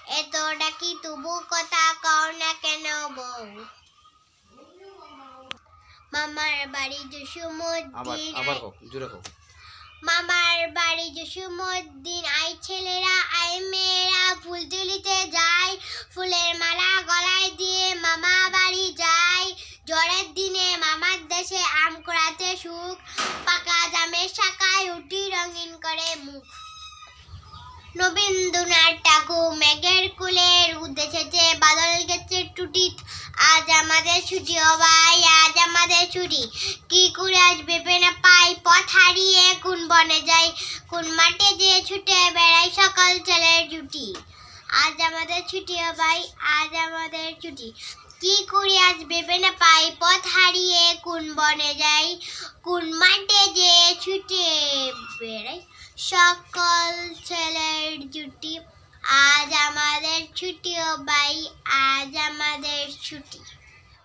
এত ডাকি তবু কথা কও না কেন বউ। মামার বাড়ি জসীমউদ্দিন, মামার বাড়ি জসীমউদ্দিন, আই ছেলেরা আই মেয়েরা ফুল তুলিতে যায়, ফুলের মালা গলায় দিয়ে মামা বাড়ি যায়। ঝড়ের দিনে মামার দেশে আম কুড়াতে সুখ, পাকা জামের শাখায় উঠি রঙিন করে মুখ। রবীন্দ্রনাথ ঠাকুর মেঘের কুলে রোদ এসেছে, বাদল গেছে টুটি, আজ আমাদের ছুটি ও ভাই, আজ আমাদের ছুটি। কি করে আজ ভেবে না পাই, পথ হারিয়ে কোন বনে যাই, কোন মাঠে যে ছুটে বেড়াই সকল ছেলের জুটি। আজ আমাদের ছুটি ও ভাই, আজ আমাদের ছুটি। কি করে আজ ভেবে না পাই, পথ হারিয়ে কোন বনে যাই, কোন মাঠে যে ছুটে বেড়াই সকল ছেলের জুটি। আজ আমাদের ছুটি ও ভাই, আজ আমাদের ছুটি।